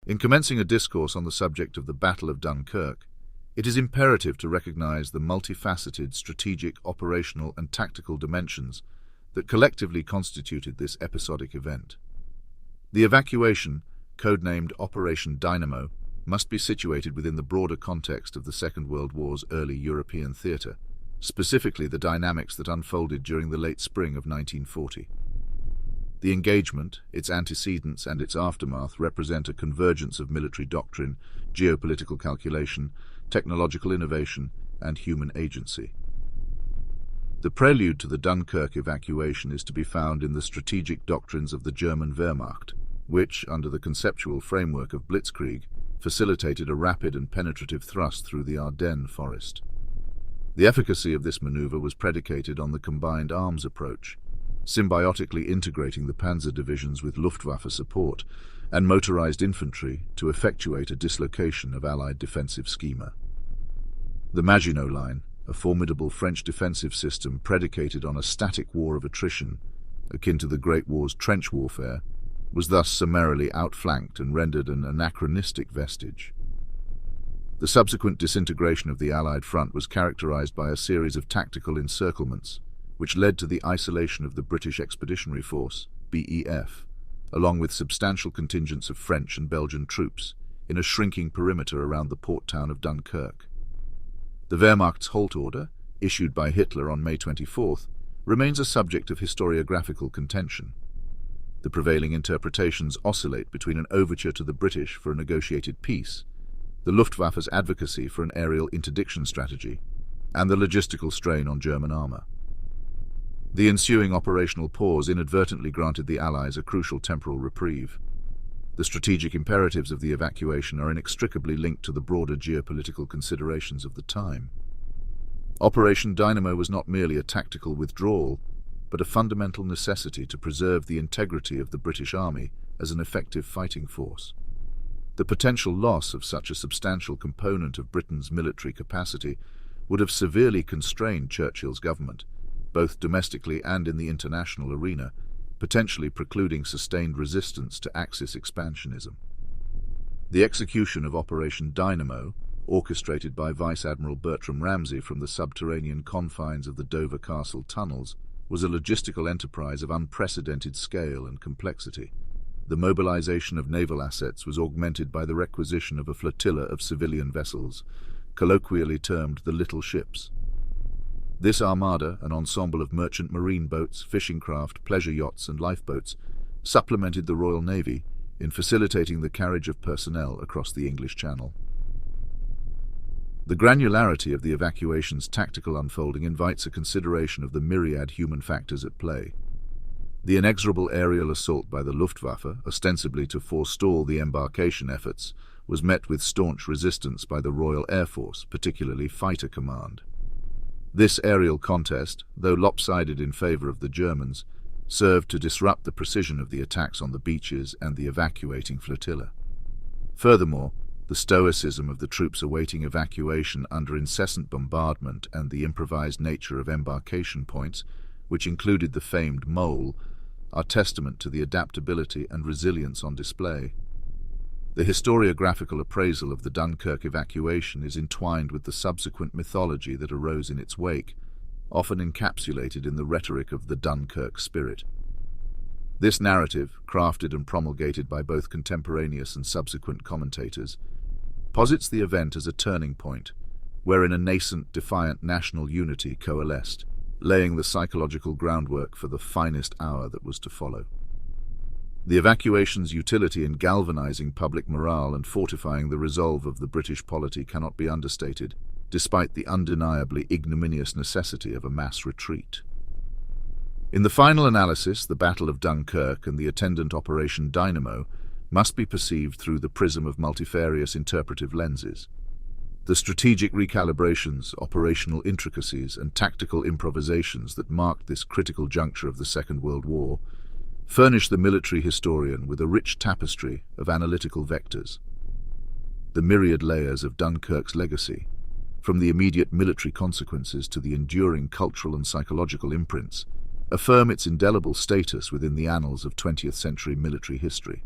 In commencing a discourse on the subject of the Battle of Dunkirk, it is imperative to recognize the multifaceted strategic, operational, and tactical dimensions that collectively constituted this episodic event. The evacuation, codenamed Operation Dynamo, must be situated within the broader context of the Second World War's early European theatre, specifically the dynamics that unfolded during the late spring of 1940. The engagement, its antecedents, and its aftermath represent a convergence of military doctrine, geopolitical calculation, technological innovation, and human agency. The prelude to the Dunkirk evacuation is to be found in the strategic doctrines of the German Wehrmacht, which, under the conceptual framework of Blitzkrieg, facilitated a rapid and penetrative thrust through the Ardennes forest. The efficacy of this maneuver was predicated on the combined arms approach, symbiotically integrating the panzer divisions with Luftwaffe support and motorized infantry to effectuate a dislocation of Allied defensive schema. The Maginot Line, a formidable French defensive system predicated on a static war of attrition, akin to the Great War's trench warfare, was thus summarily outflanked and rendered an anachronistic vestige. The subsequent disintegration of the Allied front was characterized by a series of tactical encirclements, which led to the isolation of the British Expeditionary Force, BEF, along with substantial contingents of French and Belgian troops, in a shrinking perimeter around the port town of Dunkirk. The Wehrmacht's halt order, issued by Hitler on May 24th, remains a subject of historiographical contention. The prevailing interpretations oscillate between an overture to the British for a negotiated peace, the Luftwaffe's advocacy for an aerial interdiction strategy, and the logistical strain on German armour. The ensuing operational pause inadvertently granted the Allies a crucial temporal reprieve. The strategic imperatives of the evacuation are inextricably linked to the broader geopolitical considerations of the time. Operation Dynamo was not merely a tactical withdrawal, but a fundamental necessity to preserve the integrity of the British Army as an effective fighting force. The potential loss of such a substantial component of Britain's military capacity would have severely constrained Churchill's government, both domestically and in the international arena, potentially precluding sustained resistance to Axis expansionism. The execution of Operation Dynamo, orchestrated by Vice Admiral Bertram Ramsay from the subterranean confines of the Dover Castle tunnels, was a logistical enterprise of unprecedented scale and complexity. The mobilization of naval assets was augmented by the requisition of a flotilla of civilian vessels, colloquially termed the Little Ships. This armada, an ensemble of merchant marine boats, fishing craft, pleasure yachts, and lifeboats, supplemented the Royal Navy in facilitating the carriage of personnel across the English Channel. The granularity of the evacuation's tactical unfolding invites a consideration of the myriad human factors at play. The inexorable aerial assault by the Luftwaffe, ostensibly to forestall the embarkation efforts, was met with staunch resistance by the Royal Air Force, particularly Fighter Command. This aerial contest, though lopsided in favor of the Germans, served to disrupt the precision of the attacks on the beaches and the evacuating flotilla. Furthermore, the stoicism of the troops awaiting evacuation under incessant bombardment and the improvised nature of embarkation points, which included the famed mole, are testament to the adaptability and resilience on display. The historiographical appraisal of the Dunkirk evacuation is entwined with the subsequent mythology that arose in its wake, often encapsulated in the rhetoric of the Dunkirk spirit. This narrative, crafted and promulgated by both contemporaneous and subsequent commentators, posits the event as a turning point, wherein a nascent, defiant national unity coalesced, laying the psychological groundwork for the finest hour that was to follow. The evacuation's utility in galvanizing public morale and fortifying the resolve of the British polity cannot be understated, despite the undeniably ignominious necessity of a mass retreat. In the final analysis, the Battle of Dunkirk and the attendant Operation Dynamo must be perceived through the prism of multifarious interpretive lenses. The strategic recalibrations, operational intricacies, and tactical improvisations that marked this critical juncture of the Second World War furnish the military historian with a rich tapestry of analytical vectors. The myriad layers of Dunkirk's legacy, from the immediate military consequences to the enduring cultural and psychological imprints, affirm its indelible status within the annals of 20th century military history.